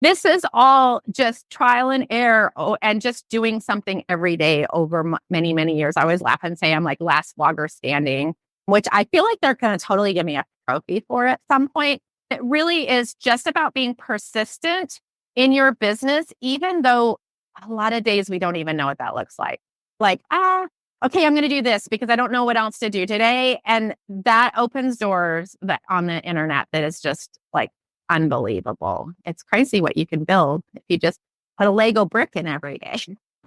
This is all just trial and error and just doing something every day over many, many years. I always laugh and say I'm like last blogger standing, which I feel like they're going to totally give me a trophy for at some point. It really is just about being persistent in your business, even though a lot of days we don't even know what that looks like. Like, okay, I'm going to do this because I don't know what else to do today. And that opens doors that on the internet that is just like unbelievable. It's crazy what you can build if you just put a Lego brick in every day.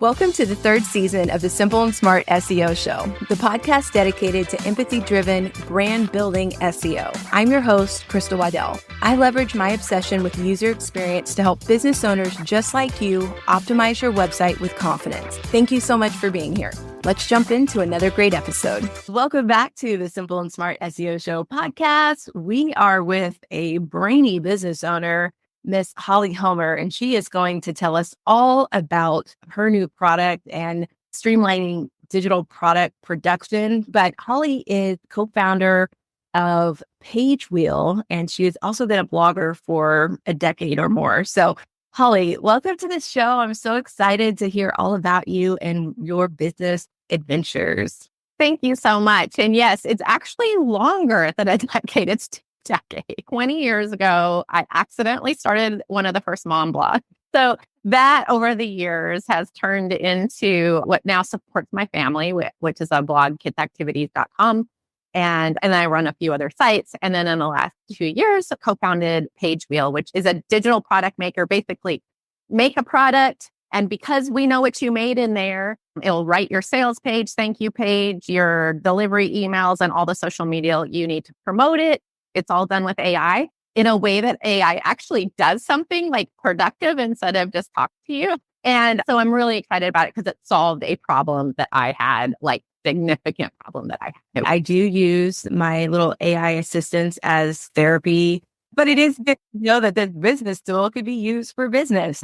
Welcome to the third season of the Simple and Smart SEO Show, the podcast dedicated to empathy-driven, brand-building SEO. I'm your host, Crystal Waddell. I leverage my obsession with user experience to help business owners just like you optimize your website with confidence. Thank you so much for being here. Let's jump into another great episode. Welcome back to the Simple and Smart SEO Show podcast. We are with a brainy business owner, Miss Holly Homer, and she is going to tell us all about her new product and streamlining digital product production. But Holly is co-founder of Page Wheel, and she has also been a blogger for a decade or more. So Holly, welcome to the show. I'm so excited to hear all about you and your business adventures. Thank you so much. And yes, it's actually longer than a decade. It's 2 decades. 20 years ago, I accidentally started one of the first mom blogs. So that over the years has turned into what now supports my family, which is a blog, kidsactivities.com. And I run a few other sites. And then in the last 2 years, I co-founded Page Wheel, which is a digital product maker. Basically, make a product. And because we know what you made in there, it'll write your sales page, thank you page, your delivery emails, and all the social media you need to promote it. It's all done with AI in a way that AI actually does something like productive instead of just talk to you. And so I'm really excited about it because it solved a problem that I had, like significant problem that I had. I do use my little AI assistants as therapy, but it is good to know that this business tool could be used for business.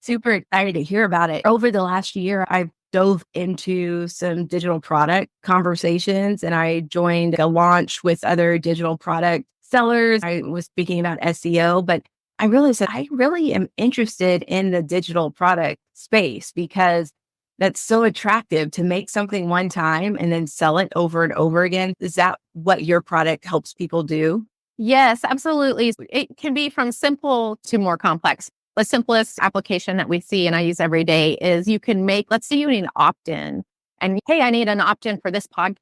Super excited to hear about it. Over the last year, I've dove into some digital product conversations and I joined a launch with other digital product sellers. I was speaking about SEO, but I realized that I really am interested in the digital product space because that's so attractive to make something one time and then sell it over and over again. Is that what your product helps people do? Yes, absolutely. It can be from simple to more complex. The simplest application that we see and I use every day is you can make, let's say you need an opt-in and hey, I need an opt-in for this podcast.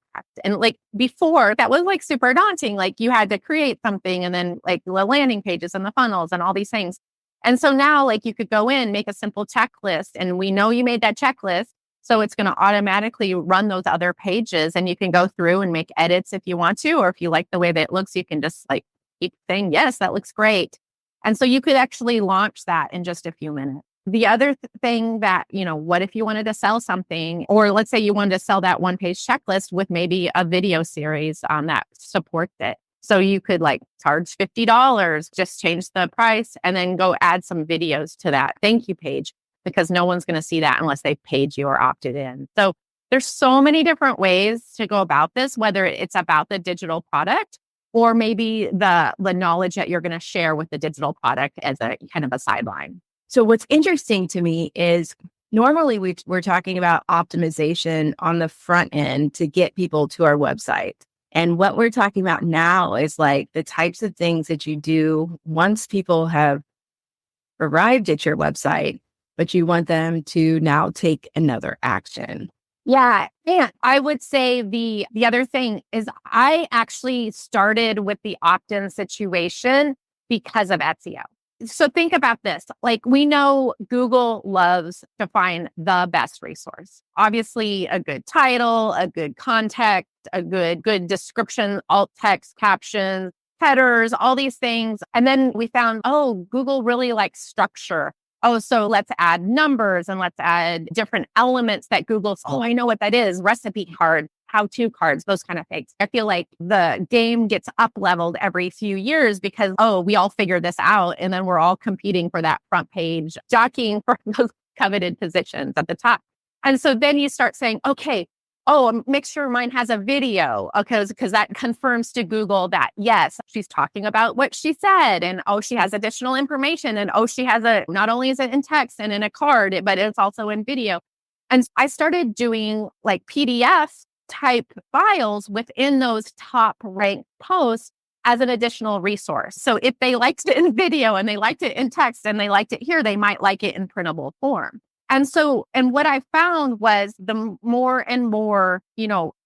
And like before that was like super daunting. Like you had to create something and then like the landing pages and the funnels and all these things. And so now like you could go in, make a simple checklist and we know you made that checklist. So it's going to automatically run those other pages and you can go through and make edits if you want to, or if you like the way that it looks, you can just like keep saying, yes, that looks great. And so you could actually launch that in just a few minutes. The other thing that, what if you wanted to sell something, or let's say you wanted to sell that 1-page checklist with maybe a video series that supports it. So you could like charge $50, just change the price and then go add some videos to that thank you page because no one's going to see that unless they paid you or opted in. So there's so many different ways to go about this, whether it's about the digital product or maybe the knowledge that you're going to share with the digital product as a kind of a sideline. So what's interesting to me is normally we're talking about optimization on the front end to get people to our website. And what we're talking about now is like the types of things that you do once people have arrived at your website, but you want them to now take another action. Yeah. And I would say the other thing is I actually started with the opt-in situation because of SEO. So think about this. Like we know Google loves to find the best resource. Obviously a good title, a good context, a good description, alt text, captions, headers, all these things. And then we found, Google really likes structure. So let's add numbers and let's add different elements that Google's, I know what that is, recipe card, how-to cards, those kind of things. I feel like the game gets up-leveled every few years because, we all figured this out. And then we're all competing for that front page, jockeying for those coveted positions at the top. And so then you start saying, okay, oh, make sure mine has a video, because that confirms to Google that, yes, she's talking about what she said. And oh, she has additional information. And oh, she has not only is it in text and in a card, but it's also in video. And I started doing like PDF type files within those top ranked posts as an additional resource. So if they liked it in video and they liked it in text and they liked it here, they might like it in printable form. And what I found was the more and more,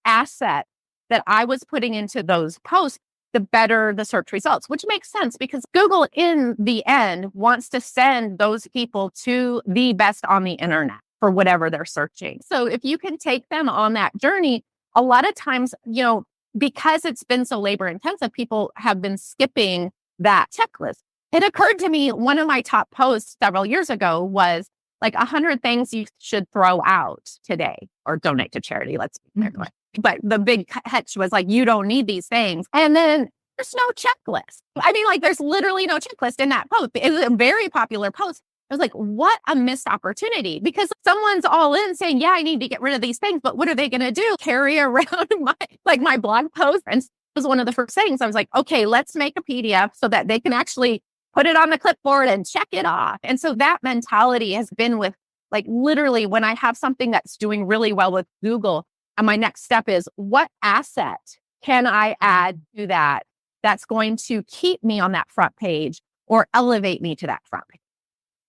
asset that I was putting into those posts, the better the search results, which makes sense because Google in the end wants to send those people to the best on the internet for whatever they're searching. So if you can take them on that journey, a lot of times, because it's been so labor intensive, people have been skipping that checklist. It occurred to me, one of my top posts several years ago was like 100 things you should throw out today or donate to charity. Let's be clear. But the big catch was like, you don't need these things. And then there's no checklist. I mean, like there's literally no checklist in that post. It was a very popular post. I was like, what a missed opportunity, because someone's all in saying, yeah, I need to get rid of these things. But what are they going to do? Carry around my blog post? And it was one of the first things. I was like, okay, let's make a PDF so that they can actually put it on the clipboard and check it off. And so that mentality has been with like literally when I have something that's doing really well with Google, and my next step is what asset can I add to that that's going to keep me on that front page or elevate me to that front page.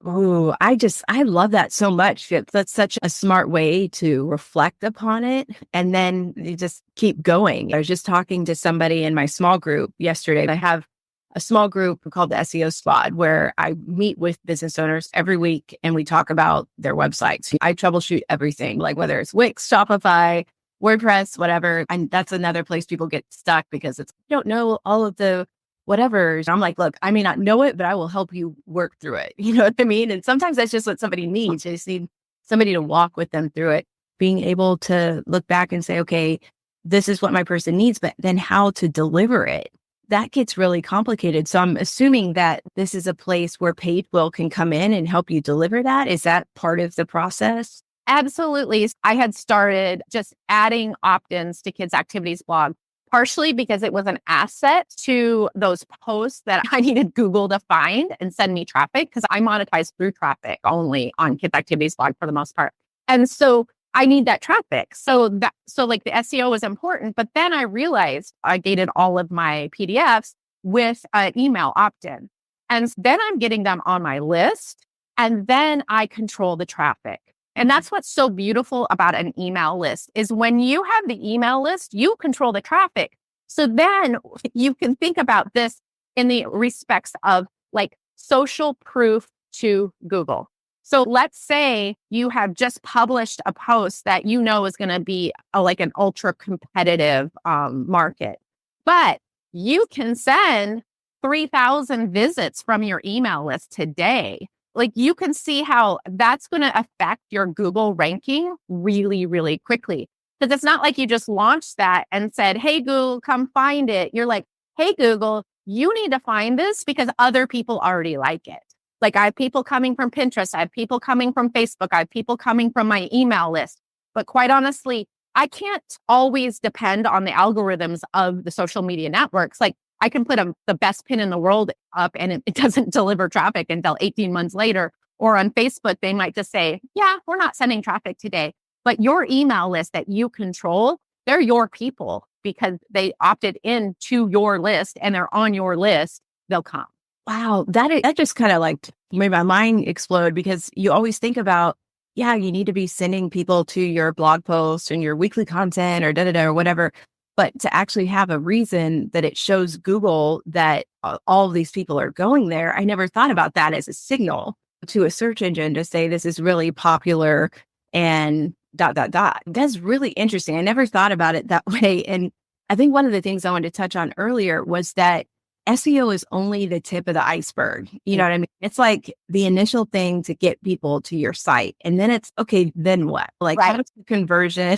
Ooh, I love that so much. That's such a smart way to reflect upon it. And then you just keep going. I was just talking to somebody in my small group yesterday. I have a small group called the SEO Squad where I meet with business owners every week and we talk about their websites. I troubleshoot everything, like whether it's Wix, Shopify, WordPress, whatever. And that's another place people get stuck because you don't know all of the whatever. I'm like, look, I may not know it, but I will help you work through it. You know what I mean? And sometimes that's just what somebody needs. They just need somebody to walk with them through it. Being able to look back and say, okay, this is what my person needs, but then how to deliver it. That gets really complicated. So I'm assuming that this is a place where Paidwill can come in and help you deliver that. Is that part of the process? Absolutely. I had started just adding opt-ins to Kids Activities blog, partially because it was an asset to those posts that I needed Google to find and send me traffic, because I monetize through traffic only on Kids Activities blog for the most part. And so I need that traffic. So like the SEO was important, but then I realized I gated all of my PDFs with an email opt-in. And then I'm getting them on my list, and then I control the traffic. And that's what's so beautiful about an email list is when you have the email list, you control the traffic. So then you can think about this in the respects of like social proof to Google. So let's say you have just published a post that you know is going to be like an ultra competitive market, but you can send 3,000 visits from your email list today. Like you can see how that's going to affect your Google ranking really, really quickly. Because it's not like you just launched that and said, hey, Google, come find it. You're like, hey, Google, you need to find this because other people already like it. Like I have people coming from Pinterest. I have people coming from Facebook. I have people coming from my email list. But quite honestly, I can't always depend on the algorithms of the social media networks. Like I can put the best pin in the world up and it doesn't deliver traffic until 18 months later. Or on Facebook, they might just say, yeah, we're not sending traffic today. But your email list that you control, they're your people because they opted in to your list and they're on your list, they'll come. Wow, that just kind of like made my mind explode because you always think about, yeah, you need to be sending people to your blog posts and your weekly content or or whatever. But to actually have a reason that it shows Google that all of these people are going there, I never thought about that as a signal to a search engine to say this is really popular and ... That's really interesting. I never thought about it that way. And I think one of the things I wanted to touch on earlier was that SEO is only the tip of the iceberg. You know what I mean? It's like the initial thing to get people to your site. And then it's, okay, then what? Like, Right. How does the conversion,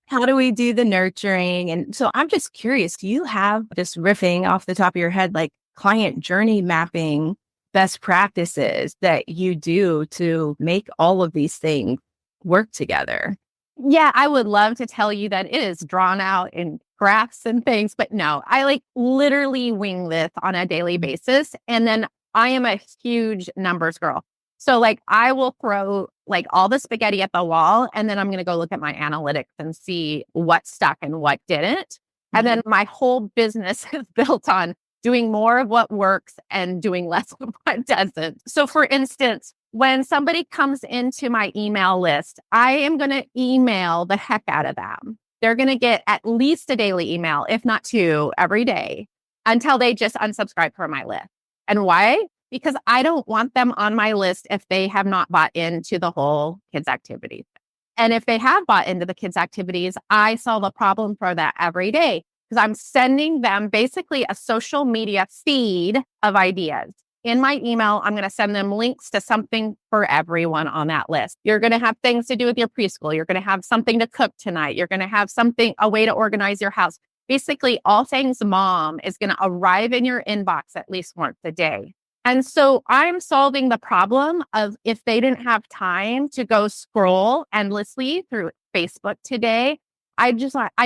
how do we do the nurturing? And so I'm just curious, do you have, just riffing off the top of your head, like client journey mapping best practices that you do to make all of these things work together? Yeah, I would love to tell you that it is drawn out in graphs and things, but no, I like literally wing this on a daily basis. And then I am a huge numbers girl. So like I will throw like all the spaghetti at the wall and then I'm going to go look at my analytics and see what stuck and what didn't. And then my whole business is built on doing more of what works and doing less of what doesn't. So for instance, when somebody comes into my email list, I am going to email the heck out of them. They're going to get at least a daily email, if not two, every day until they just unsubscribe from my list. And why? Because I don't want them on my list if they have not bought into the whole kids' activities. And if they have bought into the kids' activities, I solve a problem for that every day because I'm sending them basically a social media feed of ideas. In my email, I'm going to send them links to something for everyone on that list. You're going to have things to do with your preschool. You're going to have something to cook tonight. You're going to have a way to organize your house. Basically, all things mom is going to arrive in your inbox at least once a day. And so I'm solving the problem of if they didn't have time to go scroll endlessly through Facebook today, I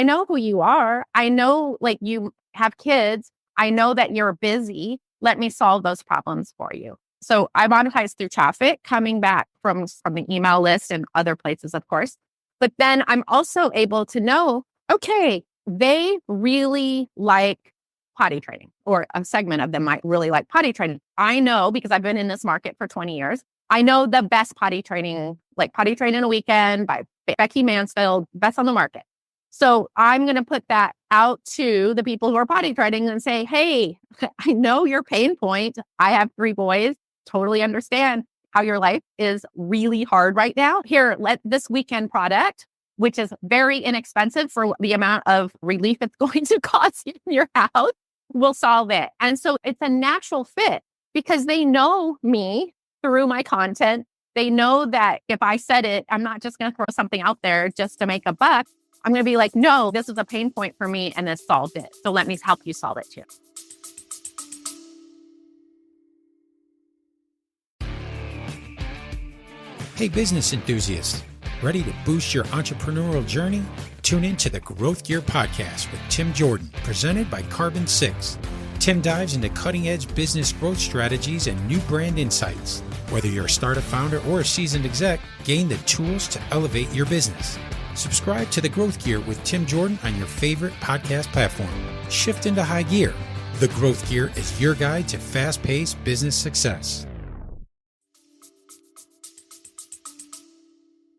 know who you are. I know like you have kids. I know that you're busy. Let me solve those problems for you. So I monetize through traffic coming back from the email list and other places, of course. But then I'm also able to know, okay, they really like potty training, or a segment of them might really like potty training. I know because I've been in this market for 20 years. I know the best potty training, like Potty Training a Weekend by Becky Mansfield, best on the market. So I'm going to put that out to the people who are potty training and say, hey, I know your pain point. I have 3 boys, totally understand how your life is really hard right now. Here, let this weekend product, which is very inexpensive for the amount of relief it's going to cost you in your house, will solve it. And so it's a natural fit because they know me through my content. They know that if I said it, I'm not just going to throw something out there just to make a buck. I'm going to be like, no, this is a pain point for me and this solved it. So let me help you solve it too. Hey, business enthusiasts, ready to boost your entrepreneurial journey? Tune in to the Growth Gear Podcast with Tim Jordan, presented by Carbon 6. Tim dives into cutting-edge business growth strategies and new brand insights. Whether you're a startup founder or a seasoned exec, gain the tools to elevate your business. Subscribe to The Growth Gear with Tim Jordan on your favorite podcast platform. Shift into high gear. The Growth Gear is your guide to fast-paced business success.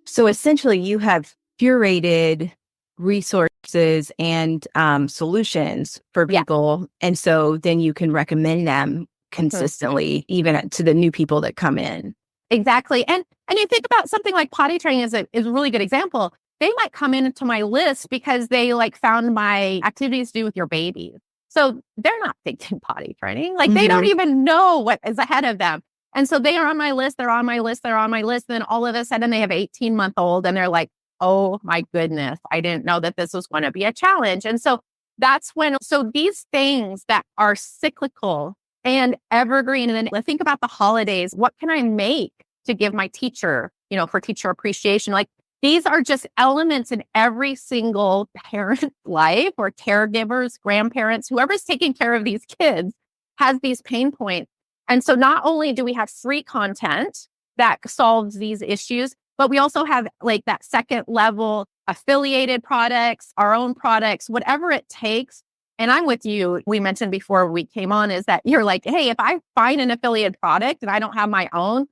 So essentially, you have curated resources and solutions for people. And so then you can recommend them consistently, even to the new people that come in. Exactly. And you think about something like potty training is a really good example. They might come into my list because they like found my activities to do with your baby. So they're not thinking potty training. Like they don't even know what is ahead of them. And so they are on my list. They're on my list. They're on my list. Then all of a sudden they have 18-month-old and they're like, oh my goodness, I didn't know that this was going to be a challenge. And so that's so these things that are cyclical and evergreen. And then think about the holidays. What can I make to give my teacher, for teacher appreciation? Like these are just elements in every single parent's life or caregivers, grandparents, whoever's taking care of these kids has these pain points. And so not only do we have free content that solves these issues, but we also have like that second level affiliated products, our own products, whatever it takes. And I'm with you. We mentioned before we came on is that you're like, hey, if I find an affiliate product and I don't have my own,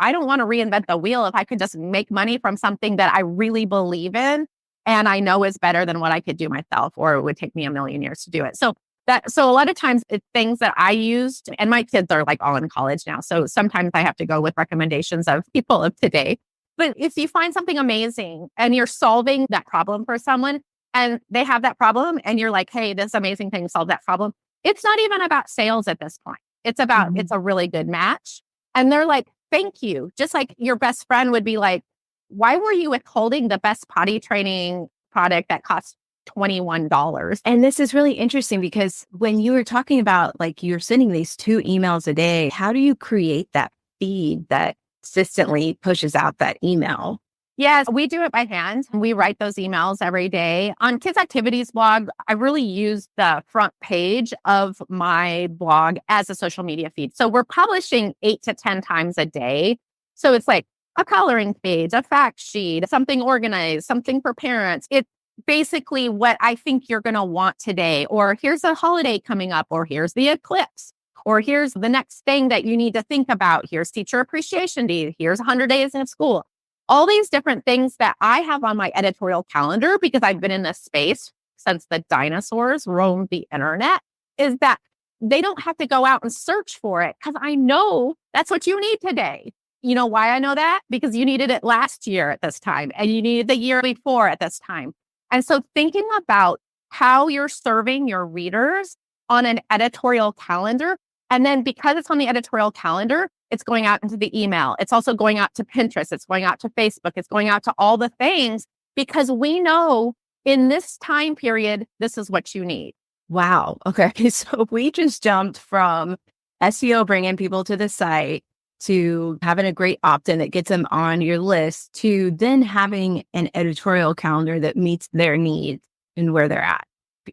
I don't want to reinvent the wheel if I could just make money from something that I really believe in and I know is better than what I could do myself, or it would take me a million years to do it. So a lot of times it's things that I used, and my kids are like all in college now. So sometimes I have to go with recommendations of people of today. But if you find something amazing and you're solving that problem for someone and they have that problem and you're like, hey, this amazing thing solved that problem. It's not even about sales at this point. It's about, it's a really good match. And they're like, thank you. Just like your best friend would be like, why were you withholding the best potty training product that costs $21? And this is really interesting because when you were talking about like you're sending these 2 emails a day, how do you create that feed that consistently pushes out that email? Yes, we do it by hand. We write those emails every day. On Kids Activities blog, I really use the front page of my blog as a social media feed. So we're publishing 8 to 10 times a day. So it's like a coloring page, a fact sheet, something organized, something for parents. It's basically what I think you're going to want today. Or here's a holiday coming up, or here's the eclipse, or here's the next thing that you need to think about. Here's Teacher Appreciation Day. Here's 100 days in school. All these different things that I have on my editorial calendar because I've been in this space since the dinosaurs roamed the internet, is that they don't have to go out and search for it because I know that's what you need today. You know why I know that? Because you needed it last year at this time and you needed the year before at this time. And so thinking about how you're serving your readers on an editorial calendar, and then because it's on the editorial calendar, it's going out into the email. It's also going out to Pinterest. It's going out to Facebook. It's going out to all the things because we know in this time period, this is what you need. Wow. Okay. So we just jumped from SEO bringing people to the site to having a great opt-in that gets them on your list to then having an editorial calendar that meets their needs and where they're at.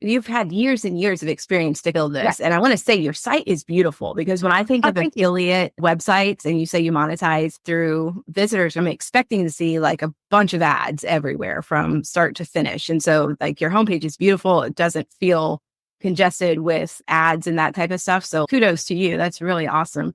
You've had years and years of experience to build this. Yeah. And I want to say your site is beautiful because when I think of affiliate websites and you say you monetize through visitors, I'm expecting to see like a bunch of ads everywhere from start to finish. And so like your homepage is beautiful. It doesn't feel congested with ads and that type of stuff. So kudos to you. That's really awesome.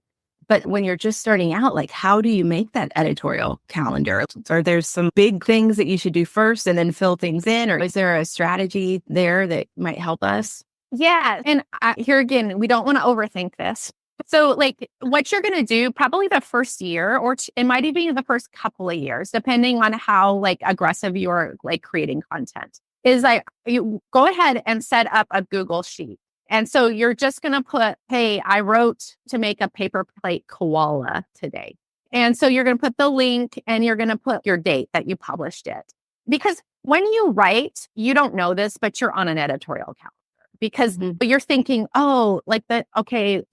But when you're just starting out, like how do you make that editorial calendar? Are there some big things that you should do first and then fill things in? Or is there a strategy there that might help us? Yeah. And here again, we don't want to overthink this. So like what you're going to do probably the first year, or it might even be the first couple of years, depending on how like aggressive you're like creating content, is like you go ahead and set up a Google Sheet. And so you're just going to put, hey, I wrote to make a paper plate koala today. And so you're going to put the link and you're going to put your date that you published it. Because when you write, you don't know this, but you're on an editorial calendar because you're thinking, oh, like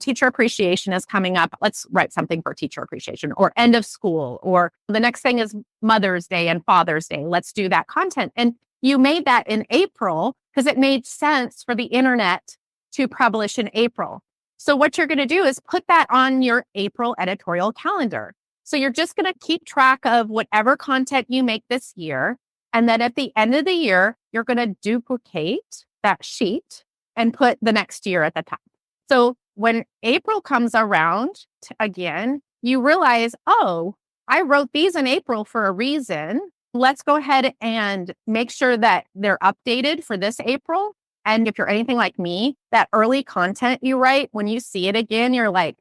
teacher appreciation is coming up. Let's write something for teacher appreciation or end of school, or the next thing is Mother's Day and Father's Day. Let's do that content. And you made that in April because it made sense for the internet to publish in April. So what you're going to do is put that on your April editorial calendar. So you're just going to keep track of whatever content you make this year. And then at the end of the year, you're going to duplicate that sheet and put the next year at the top. So when April comes around again, you realize, oh, I wrote these in April for a reason. Let's go ahead and make sure that they're updated for this April. And if you're anything like me, that early content you write, when you see it again, you're like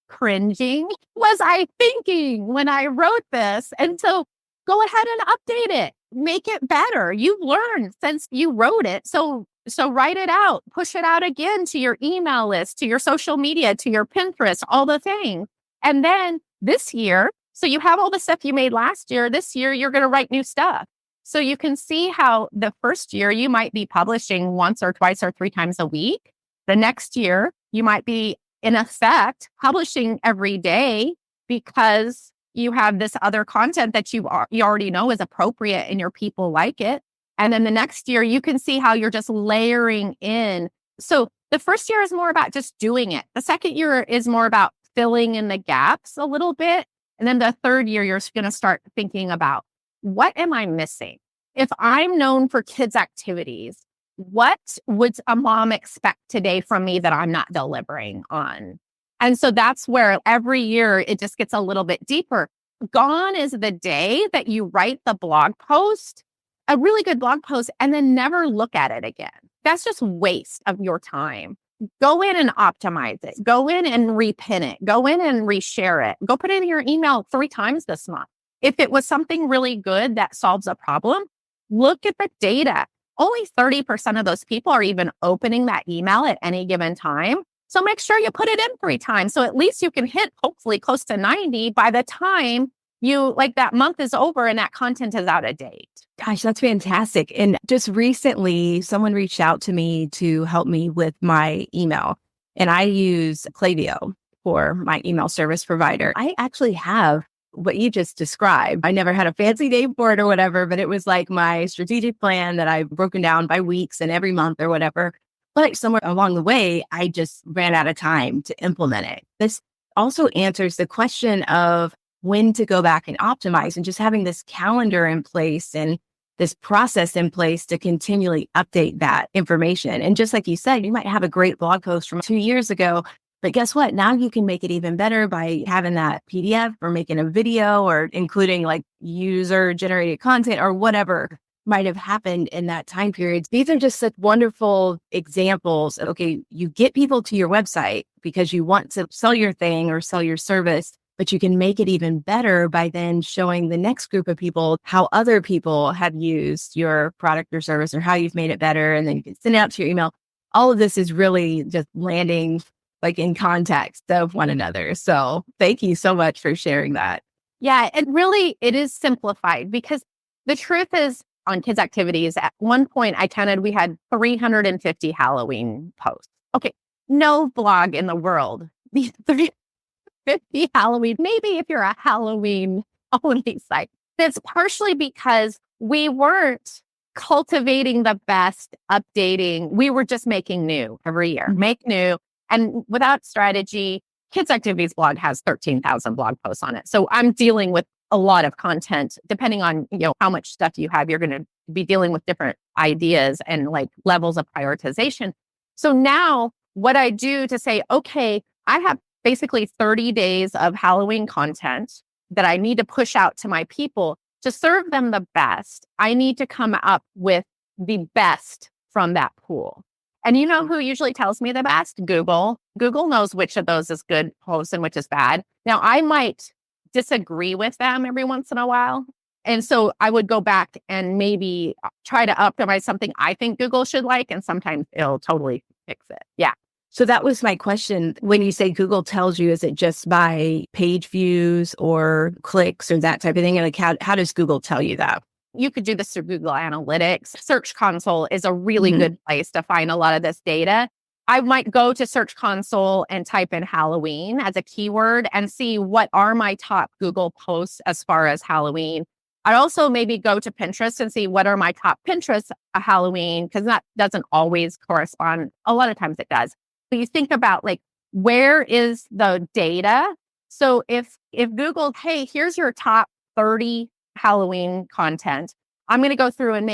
cringing. Was I thinking when I wrote this? And so go ahead and update it. Make it better. You've learned since you wrote it. So write it out, push it out again to your email list, to your social media, to your Pinterest, all the things. And then this year, so you have all the stuff you made last year. This year, you're going to write new stuff. So you can see how the first year you might be publishing once or twice or 3 times a week. The next year, you might be in effect publishing every day because you have this other content that you already know is appropriate and your people like it. And then the next year, you can see how you're just layering in. So the first year is more about just doing it. The second year is more about filling in the gaps a little bit. And then the third year, you're going to start thinking about, what am I missing? If I'm known for kids' activities, what would a mom expect today from me that I'm not delivering on? And so that's where every year it just gets a little bit deeper. Gone is the day that you write the blog post, a really good blog post, and then never look at it again. That's just waste of your time. Go in and optimize it. Go in and repin it. Go in and reshare it. Go put it in your email 3 times this month. If it was something really good that solves a problem, look at the data. Only 30% of those people are even opening that email at any given time. So make sure you put it in 3 times. So at least you can hit hopefully close to 90 by the time that month is over and that content is out of date. Gosh, that's fantastic. And just recently, someone reached out to me to help me with my email. And I use Klaviyo for my email service provider. I actually have what you just described. I never had a fancy name for it or whatever, but it was like my strategic plan that I've broken down by weeks and every month or whatever. But somewhere along the way, I just ran out of time to implement it. This also answers the question of when to go back and optimize, and just having this calendar in place and this process in place to continually update that information. And just like you said, you might have a great blog post from 2 years ago, but guess what? Now you can make it even better by having that PDF or making a video or including like user generated content or whatever might have happened in that time period. These are just such wonderful examples of, okay, you get people to your website because you want to sell your thing or sell your service, but you can make it even better by then showing the next group of people how other people have used your product or service or how you've made it better. And then you can send it out to your email. All of this is really just landing like in context of one another. So thank you so much for sharing that. Yeah, it is simplified because the truth is on kids' activities, at one point I counted, we had 350 Halloween posts. Okay, no blog in the world, these 350 Halloween, maybe if you're a Halloween only site. That's partially because we weren't cultivating the best, updating. We were just making new every year, make new. And without strategy, Kids Activities blog has 13,000 blog posts on it. So I'm dealing with a lot of content. Depending on, how much stuff you have, you're going to be dealing with different ideas and like levels of prioritization. So now what I do to say, okay, I have basically 30 days of Halloween content that I need to push out to my people to serve them the best. I need to come up with the best from that pool. And you know who usually tells me the best? Google. Google knows which of those is good posts and which is bad. Now, I might disagree with them every once in a while. And so I would go back and maybe try to optimize something I think Google should like, and sometimes it'll totally fix it. Yeah. So that was my question. When you say Google tells you, is it just by page views or clicks or that type of thing? And like, how does Google tell you that? You could do this through Google Analytics. Search Console is a really good place to find a lot of this data. I might go to Search Console and type in Halloween as a keyword and see what are my top Google posts as far as Halloween. I'd also maybe go to Pinterest and see what are my top Pinterest Halloween, because that doesn't always correspond. A lot of times it does. But you think about like, where is the data? So if Google, hey, here's your top 30 Halloween content, I'm going to go through and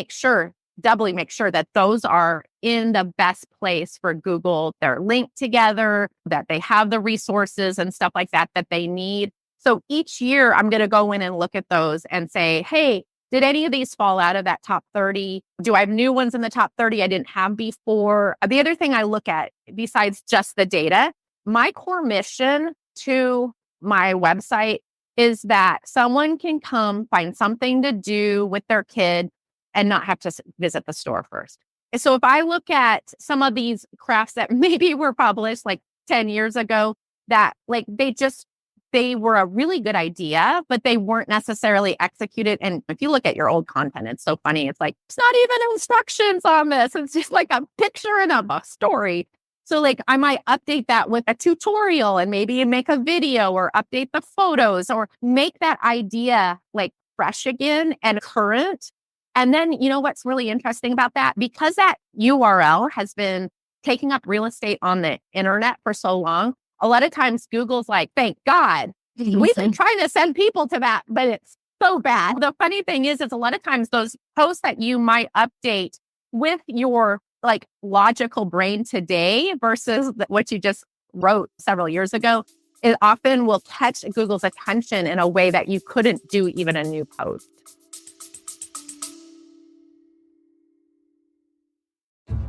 doubly make sure that those are in the best place for Google. They're linked together, that they have the resources and stuff like that they need. So each year I'm going to go in and look at those and say, hey, did any of these fall out of that top 30? Do I have new ones in the top 30 I didn't have before? The other thing I look at, besides just the data, my core mission to my website is that someone can come find something to do with their kid and not have to visit the store first. So if I look at some of these crafts that maybe were published like 10 years ago, that like they were a really good idea, but they weren't necessarily executed. And if you look at your old content, it's so funny. It's like, it's not even instructions on this. It's just like a picture and a story. So like I might update that with a tutorial and maybe make a video or update the photos or make that idea like fresh again and current. And then, what's really interesting about that? Because that URL has been taking up real estate on the internet for so long, a lot of times Google's like, thank God, we've been trying to send people to that, but it's so bad. The funny thing is a lot of times those posts that you might update with your like logical brain today versus what you just wrote several years ago, it often will catch Google's attention in a way that you couldn't do even a new post.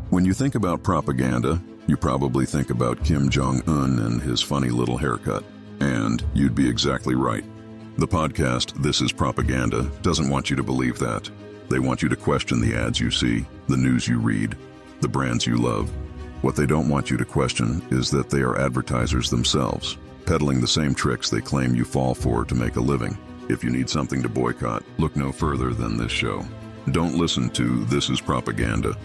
When you think about propaganda, you probably think about Kim Jong-un and his funny little haircut. And you'd be exactly right. The podcast, This Is Propaganda, doesn't want you to believe that. They want you to question the ads you see, the news you read, the brands you love. What they don't want you to question is that they are advertisers themselves, peddling the same tricks they claim you fall for to make a living. If you need something to boycott, look no further than this show. Don't listen to This Is Propaganda.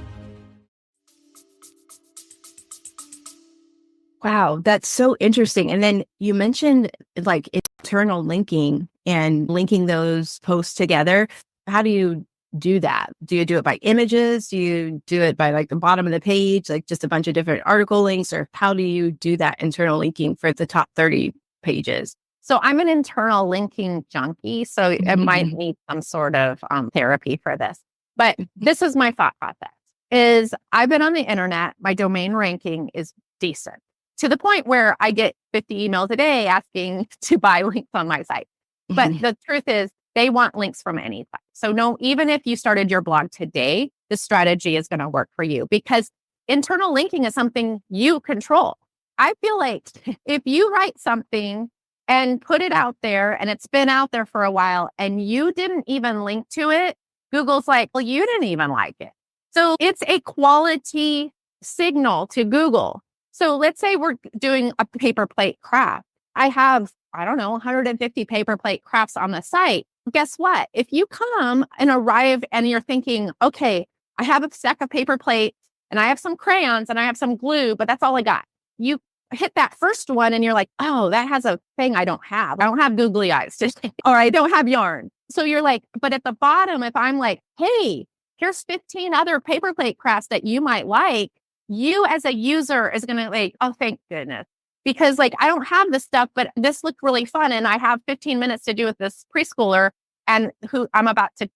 Wow, that's so interesting. And then you mentioned like it's internal linking and linking those posts together. How do you do that? Do you do it by images? Do you do it by like the bottom of the page, like just a bunch of different article links? Or how do you do that internal linking for the top 30 pages? So I'm an internal linking junkie, so I might need some sort of therapy for this. But this is my thought process, is I've been on the internet, my domain ranking is decent to the point where I get 50 emails a day asking to buy links on my site. But the truth is they want links from any site. So no, even if you started your blog today, the strategy is going to work for you because internal linking is something you control. I feel like if you write something and put it out there and it's been out there for a while and you didn't even link to it, Google's like, well, you didn't even like it. So it's a quality signal to Google. So let's say we're doing a paper plate craft. I have, 150 paper plate crafts on the site. Guess what? If you come and arrive and you're thinking, okay, I have a stack of paper plates and I have some crayons and I have some glue, but that's all I got. You hit that first one and you're like, oh, that has a thing I don't have. I don't have googly eyes, or I don't have yarn. So you're like, but at the bottom, if I'm like, hey, here's 15 other paper plate crafts that you might like, you as a user is going to like, oh, thank goodness. Because like, I don't have this stuff, but this looked really fun. And I have 15 minutes to do with this preschooler and who I'm about to,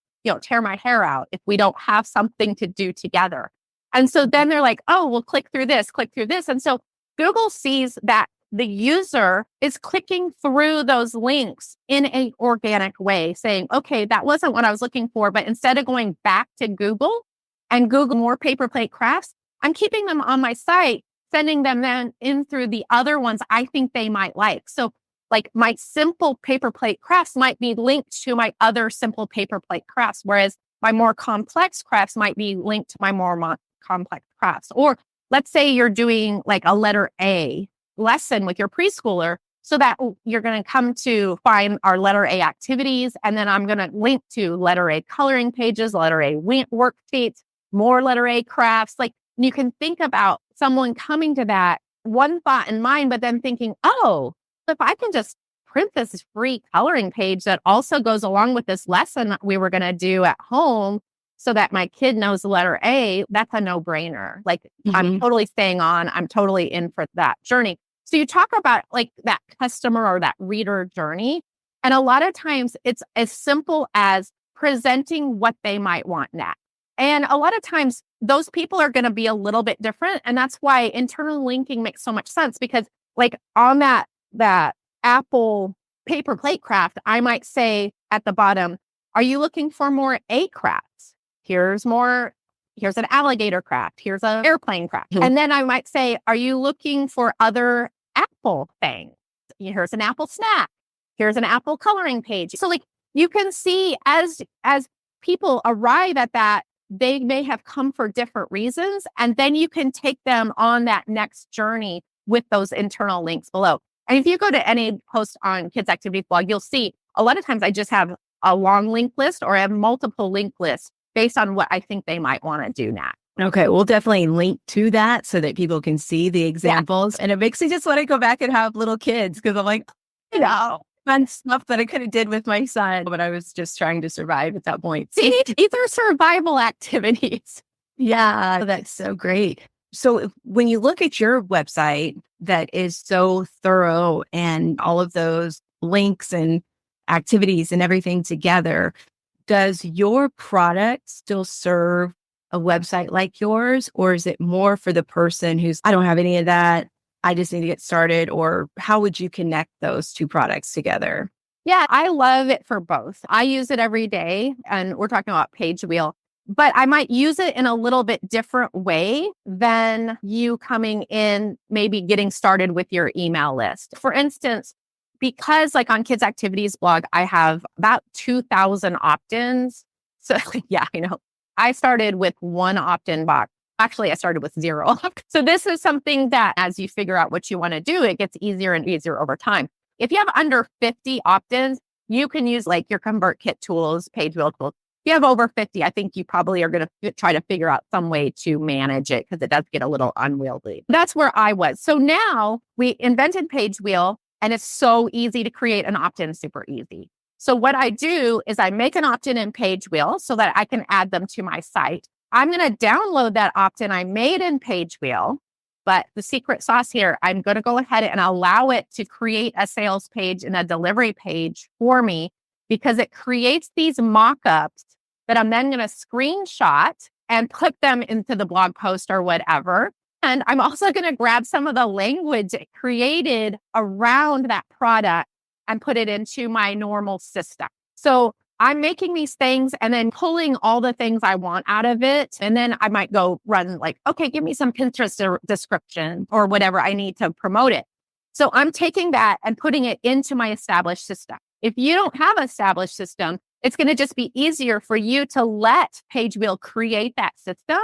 tear my hair out if we don't have something to do together. And so then they're like, oh, well, click through this. And so Google sees that the user is clicking through those links in an organic way, saying, okay, that wasn't what I was looking for. But instead of going back to Google and Google more paper plate crafts, I'm keeping them on my site, sending them then in through the other ones I think they might like. So like my simple paper plate crafts might be linked to my other simple paper plate crafts, whereas my more complex crafts might be linked to my more complex crafts. Or let's say you're doing like a letter A lesson with your preschooler, so that you're going to come to find our letter A activities. And then I'm going to link to letter A coloring pages, letter A worksheets, more letter A crafts. Like you can think about someone coming to that one thought in mind, but then thinking, oh, if I can just print this free coloring page that also goes along with this lesson we were going to do at home so that my kid knows the letter A, that's a no-brainer. Like I'm totally staying on. I'm totally in for that journey. So you talk about like that customer or that reader journey. And a lot of times it's as simple as presenting what they might want next. And a lot of times those people are going to be a little bit different. And that's why internal linking makes so much sense, because like on that Apple paper plate craft, I might say at the bottom, are you looking for more A crafts? Here's an alligator craft. Here's an airplane craft. And then I might say, are you looking for other Apple things? Here's an Apple snack. Here's an Apple coloring page. So like you can see as people arrive at that, they may have come for different reasons. And then you can take them on that next journey with those internal links below. And if you go to any post on Kids Activities blog, you'll see a lot of times I just have a long link list or I have multiple link lists based on what I think they might want to do next. Okay, we'll definitely link to that so that people can see the examples. Yeah. And it makes me just want to go back and have little kids because I'm like, fun stuff that I could have did with my son, but I was just trying to survive at that point. See, these are survival activities. Yeah, that's so great. So when you look at your website that is so thorough and all of those links and activities and everything together, does your product still serve a website like yours? Or is it more for the person who's, I don't have any of that, I just need to get started? Or how would you connect those two products together? Yeah, I love it for both. I use it every day, and we're talking about Page Wheel, but I might use it in a little bit different way than you coming in, maybe getting started with your email list. For instance, because like on Kids Activities blog, I have about 2,000 opt-ins. So yeah, I started with one opt-in box. Actually, I started with 0. So this is something that as you figure out what you want to do, it gets easier and easier over time. If you have under 50 opt-ins, you can use like your ConvertKit tools, Page Wheel tools. If you have over 50, I think you probably are going to try to figure out some way to manage it because it does get a little unwieldy. That's where I was. So now we invented Page Wheel. And it's so easy to create an opt-in, super easy. So what I do is I make an opt-in in Page Wheel so that I can add them to my site. I'm going to download that opt-in I made in Page Wheel. But the secret sauce here, I'm going to go ahead and allow it to create a sales page and a delivery page for me because it creates these mock-ups that I'm then going to screenshot and put them into the blog post or whatever. And I'm also going to grab some of the language it created around that product and put it into my normal system. So I'm making these things and then pulling all the things I want out of it. And then I might go run like, okay, give me some Pinterest description or whatever I need to promote it. So I'm taking that and putting it into my established system. If you don't have an established system, it's going to just be easier for you to let Page Wheel create that system.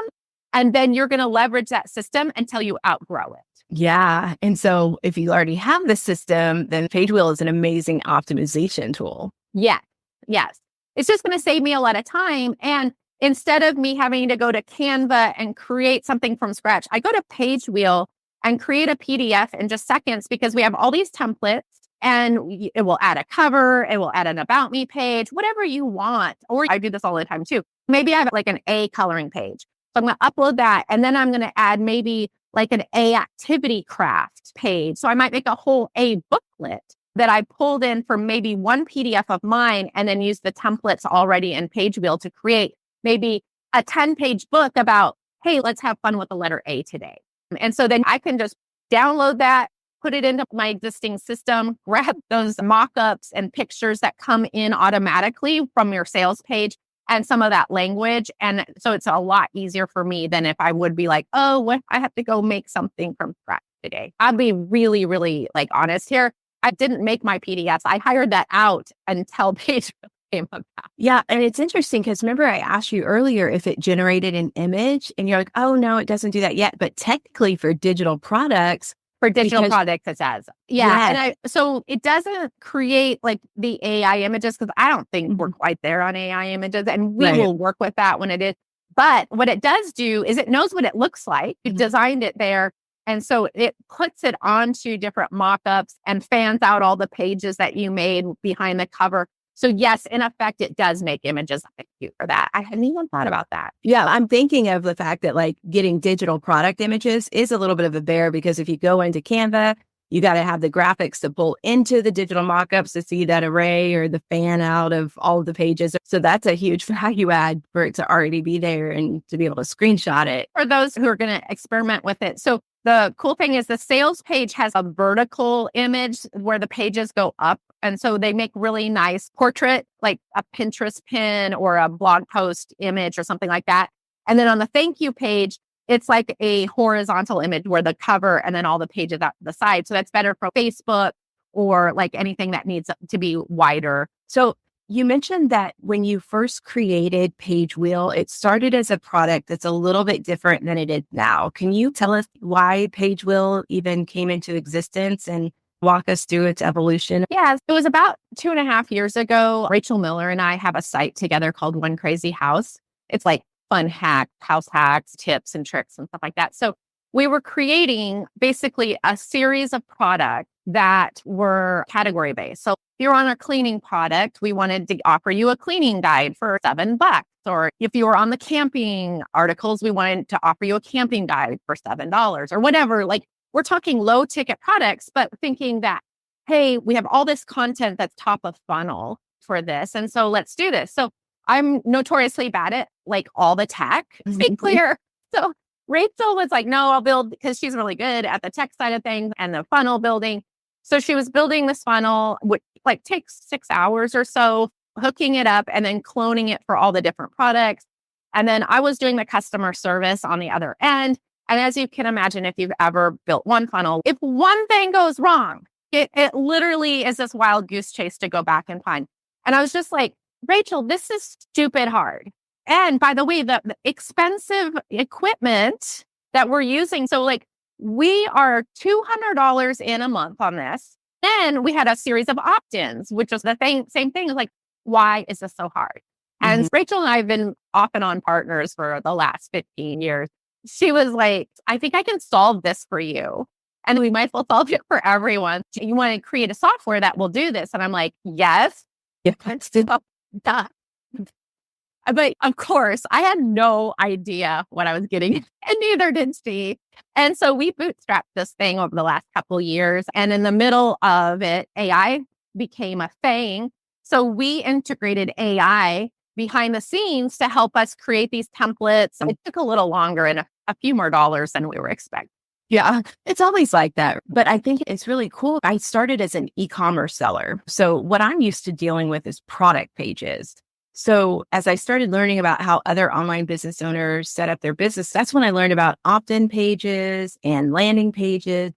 And then you're going to leverage that system until you outgrow it. Yeah. And so if you already have the system, then Page Wheel is an amazing optimization tool. Yes. Yes. It's just going to save me a lot of time. And instead of me having to go to Canva and create something from scratch, I go to Page Wheel and create a PDF in just seconds because we have all these templates and it will add a cover, it will add an about me page, whatever you want. Or I do this all the time too. Maybe I have like an A coloring page. So I'm going to upload that. And then I'm going to add maybe like an A activity craft page. So I might make a whole A booklet that I pulled in from maybe one PDF of mine and then use the templates already in Page Wheel to create maybe a 10-page book about, hey, let's have fun with the letter A today. And so then I can just download that, put it into my existing system, grab those mock-ups and pictures that come in automatically from your sales page and some of that language. And so it's a lot easier for me than if I would be like, oh, what? I have to go make something from scratch today. I'll be really, really like honest here. I didn't make my PDFs. I hired that out until Page came about. Yeah. And it's interesting because remember I asked you earlier if it generated an image and you're like, oh, no, it doesn't do that yet. But technically for digital products, Products, it says. Yeah. Yes. And so it doesn't create like the AI images because I don't think we're quite there on AI images and we will work with that when it is. But what it does do is it knows what it looks like. It designed it there. And so it puts it onto different mock-ups and fans out all the pages that you made behind the cover. So yes, in effect, it does make images. Thank you for that. I hadn't even thought about that. Yeah, I'm thinking of the fact that like getting digital product images is a little bit of a bear because if you go into Canva, you got to have the graphics to pull into the digital mockups to see that array or the fan out of all of the pages. So that's a huge value add for it to already be there and to be able to screenshot it. For those who are going to experiment with it. So the cool thing is the sales page has a vertical image where the pages go up. And so they make really nice portrait, like a Pinterest pin or a blog post image or something like that. And then on the thank you page, it's like a horizontal image where the cover and then all the pages out the side. So that's better for Facebook or like anything that needs to be wider. So you mentioned that when you first created Page Wheel, it started as a product that's a little bit different than it is now. Can you tell us why Page Wheel even came into existence and walk us through its evolution? Yeah, it was about 2.5 years ago. Rachel Miller and I have a site together called One Crazy House. It's like fun hacks, house hacks, tips and tricks and stuff like that. So we were creating basically a series of products that were category based. So if you're on a cleaning product, we wanted to offer you a cleaning guide for $7. Or if you were on the camping articles, we wanted to offer you a camping guide for $7 or whatever. Like we're talking low ticket products, but thinking that, hey, we have all this content that's top of funnel for this. And so let's do this. So I'm notoriously bad at like all the tech, to be clear. So Rachel was like, no, I'll build because she's really good at the tech side of things and the funnel building. So she was building this funnel, which like takes 6 hours or so, hooking it up and then cloning it for all the different products. And then I was doing the customer service on the other end. And as you can imagine, if you've ever built one funnel, if one thing goes wrong, it literally is this wild goose chase to go back and find. And I was just like, Rachel, this is stupid hard. And by the way, the expensive equipment that we're using. So like we are $200 in a month on this. Then we had a series of opt-ins, which was the same thing. Like, why is this so hard? And Rachel and I have been off and on partners for the last 15 years. She was like, I think I can solve this for you. and we might as well solve it for everyone. You want to create a software that will do this? And I'm like, yes. Yeah, let's do that. But of course, I had no idea what I was getting, and neither did Steve. And so we bootstrapped this thing over the last couple of years. And in the middle of it, AI became a thing. So we integrated AI behind the scenes to help us create these templates. It took a little longer and a few more dollars than we were expecting. Yeah, it's always like that. But I think it's really cool. I started as an e-commerce seller. So what I'm used to dealing with is product pages. So as I started learning about how other online business owners set up their business, that's when I learned about opt-in pages and landing pages.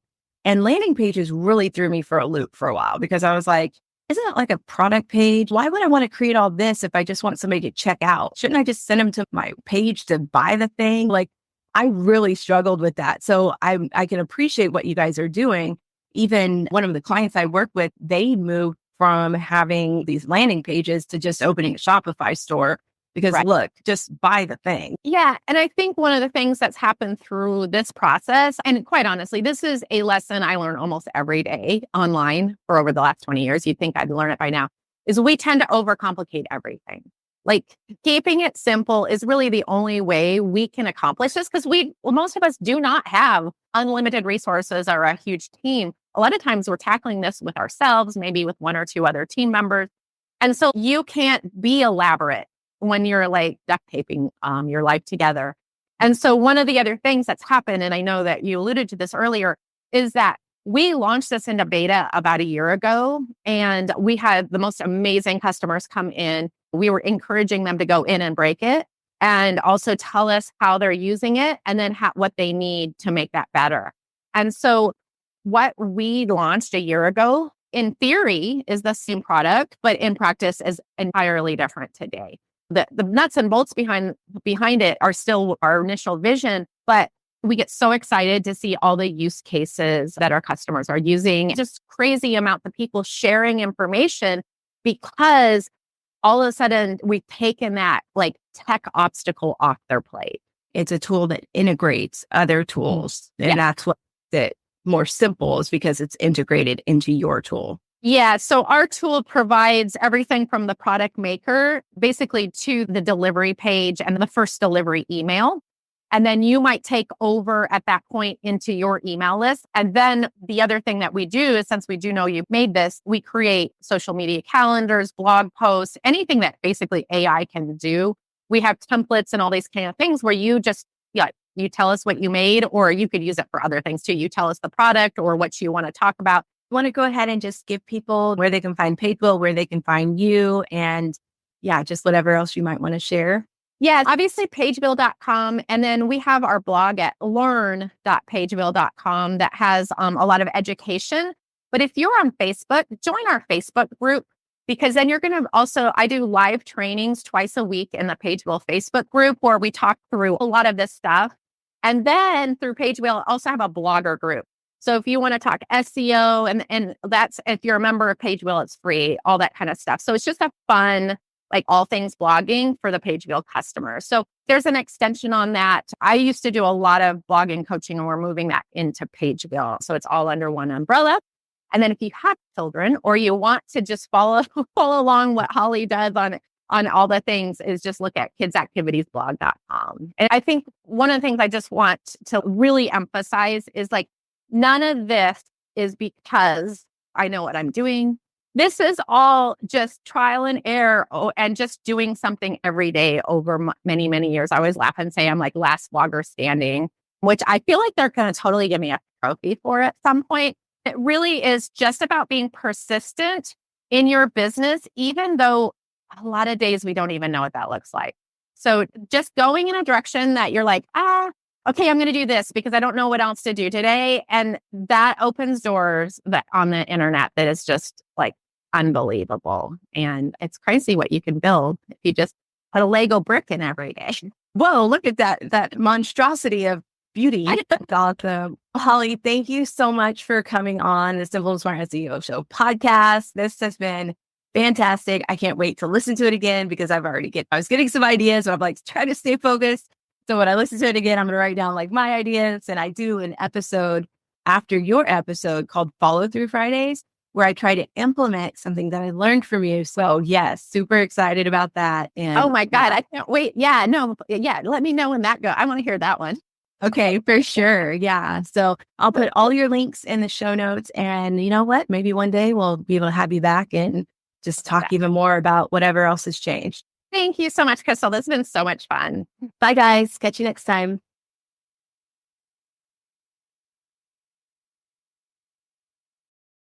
And landing pages really threw me for a loop for a while because I was like, isn't it like a product page? Why would I want to create all this if I just want somebody to check out? Shouldn't I just send them to my page to buy the thing? Like, I really struggled with that. So I can appreciate what you guys are doing. Even one of the clients I work with, they moved from having these landing pages to just opening a Shopify store because look, just buy the thing. Yeah. And I think one of the things that's happened through this process, and quite honestly, this is a lesson I learn almost every day online for over the last 20 years. You'd think I'd learn it by now, is we tend to overcomplicate everything. Like keeping it simple is really the only way we can accomplish this because most of us do not have unlimited resources or a huge team. A lot of times we're tackling this with ourselves, maybe with one or two other team members. And so you can't be elaborate when you're like duct taping your life together. And so one of the other things that's happened, and I know that you alluded to this earlier, is that we launched this into beta about a year ago, and we had the most amazing customers come in. We were encouraging them to go in and break it and also tell us how they're using it and then what they need to make that better. And so what we launched a year ago, in theory, is the same product, but in practice is entirely different today. The nuts and bolts behind it are still our initial vision, but we get so excited to see all the use cases that our customers are using. Just crazy amount of people sharing information because all of a sudden we've taken that like tech obstacle off their plate. It's a tool that integrates other tools. And that's what makes it more simple, is because it's integrated into your tool. Yeah. So our tool provides everything from the product maker, basically to the delivery page and the first delivery email. And then you might take over at that point into your email list. And then the other thing that we do is, since we do know you've made this, we create social media calendars, blog posts, anything that basically AI can do. We have templates and all these kind of things where you just, you tell us what you made, or you could use it for other things too. You tell us the product or what you want to talk about. You want to go ahead and just give people where they can find Pagebill, where they can find you, and just whatever else you might want to share. Yeah, obviously pagebill.com. And then we have our blog at learn.pagebill.com that has a lot of education. But if you're on Facebook, join our Facebook group, because then you're going to I do live trainings twice a week in the Pagebill Facebook group where we talk through a lot of this stuff. And then through Pagebill, I also have a blogger group. So if you want to talk SEO, and that's, if you're a member of Pagebill, it's free, all that kind of stuff. So it's just a fun, like all things blogging for the Pagebill customers. So there's an extension on that. I used to do a lot of blogging coaching, and we're moving that into Pagebill. So it's all under one umbrella. And then if you have children, or you want to just follow along what Holly does on all the things, is just look at kidsactivitiesblog.com. And I think one of the things I just want to really emphasize is, like, none of this is because I know what I'm doing. This is all just trial and error, and just doing something every day over many, many years. I always laugh and say I'm like last blogger standing, which I feel like they're going to totally give me a trophy for at some point. It really is just about being persistent in your business, even though a lot of days we don't even know what that looks like. So just going in a direction that you're like, okay, I'm going to do this because I don't know what else to do today. And that opens doors that on the internet that is just like unbelievable. And it's crazy what you can build if you just put a Lego brick in every day. Whoa, look at that monstrosity of beauty. That's awesome. Holly, thank you so much for coming on the Simple and Smart SEO Show podcast. This has been fantastic. I can't wait to listen to it again because I was getting some ideas, but I'm like, try to stay focused. So when I listen to it again, I'm going to write down like my ideas, and I do an episode after your episode called Follow Through Fridays, where I try to implement something that I learned from you. So yes, super excited about that. And Oh my God, I can't wait. Yeah, no, yeah. Let me know when that goes. I want to hear that one. okay, for sure. Yeah. So I'll put all your links in the show notes. And you know what? Maybe one day we'll be able to have you back and just talk even more about whatever else has changed. Thank you so much, Crystal. This has been so much fun. Bye, guys. Catch you next time.